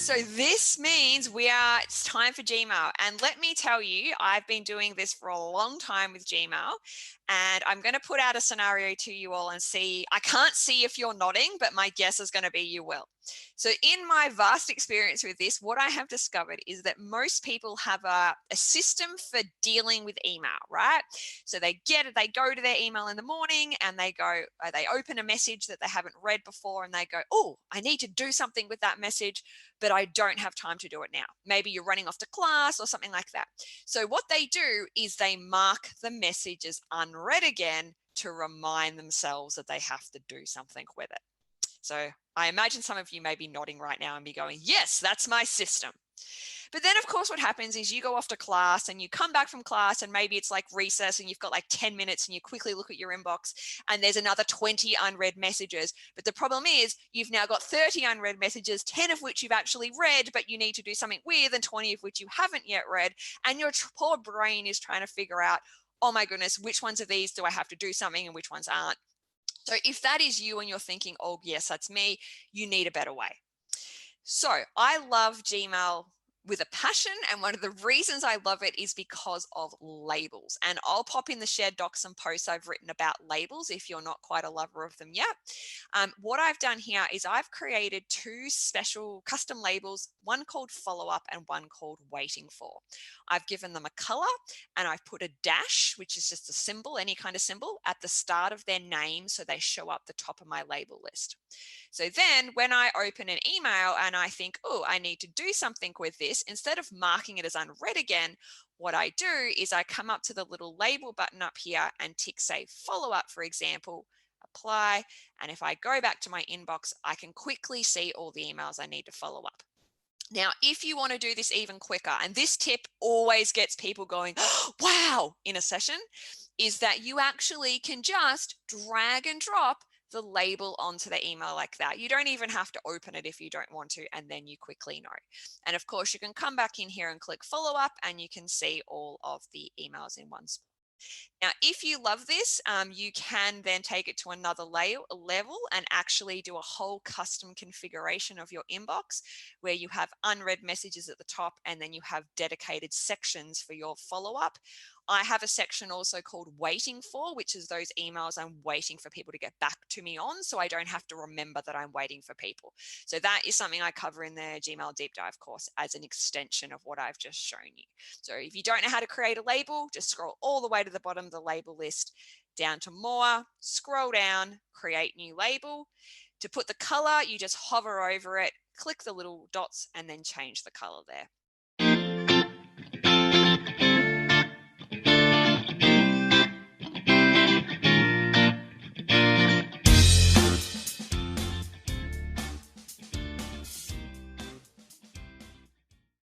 So this means it's time for Gmail. And let me tell you, I've been doing this for a long time with Gmail, and I'm going to put out a scenario to you all and see. I can't see if you're nodding, but my guess is going to be you will. So in my vast experience with this, what I have discovered is that most people have a system for dealing with email, right? So they go to their email in the morning and they open a message that they haven't read before and they go, oh, I need to do something with that message, but I don't have time to do it now. Maybe you're running off to class or something like that. So what they do is they mark the message as unread again to remind themselves that they have to do something with it. So I imagine some of you may be nodding right now and be going, yes, that's my system. But then, of course, what happens is you go off to class and you come back from class and maybe it's like recess and you've got like 10 minutes and you quickly look at your inbox and there's another 20 unread messages. But the problem is you've now got 30 unread messages, 10 of which you've actually read, but you need to do something with, and 20 of which you haven't yet read. And your poor brain is trying to figure out, oh my goodness, which ones of these do I have to do something and which ones aren't? So if that is you and you're thinking, oh, yes, that's me, you need a better way. So I love Gmail with a passion, and one of the reasons I love it is because of labels. And I'll pop in the shared docs and posts I've written about labels if you're not quite a lover of them yet. What I've done here is I've created two special custom labels, one called follow up and one called waiting for. I've given them a color and I've put a dash, which is just a symbol, any kind of symbol, at the start of their name so they show up the top of my label list. So then when I open an email and I think, oh, I need to do something with this, instead of marking it as unread again, what I do is I come up to the little label button up here and tick say follow up, for example, apply. And if I go back to my inbox, I can quickly see all the emails I need to follow up. Now, if you want to do this even quicker, and this tip always gets people going, oh, wow, in a session, is that you actually can just drag and drop the label onto the email like that. You don't even have to open it if you don't want to, and then you quickly know. And of course, you can come back in here and click follow up, and you can see all of the emails in one spot. Now, if you love this, you can then take it to another level and actually do a whole custom configuration of your inbox where you have unread messages at the top and then you have dedicated sections for your follow-up. I have a section also called waiting for, which is those emails I'm waiting for people to get back to me on, so I don't have to remember that I'm waiting for people. So that is something I cover in the Gmail deep dive course as an extension of what I've just shown you. So if you don't know how to create a label, just scroll all the way to the bottom of the label list, down to more, scroll down, create new label. To put the color, you just hover over it, click the little dots, and then change the color there.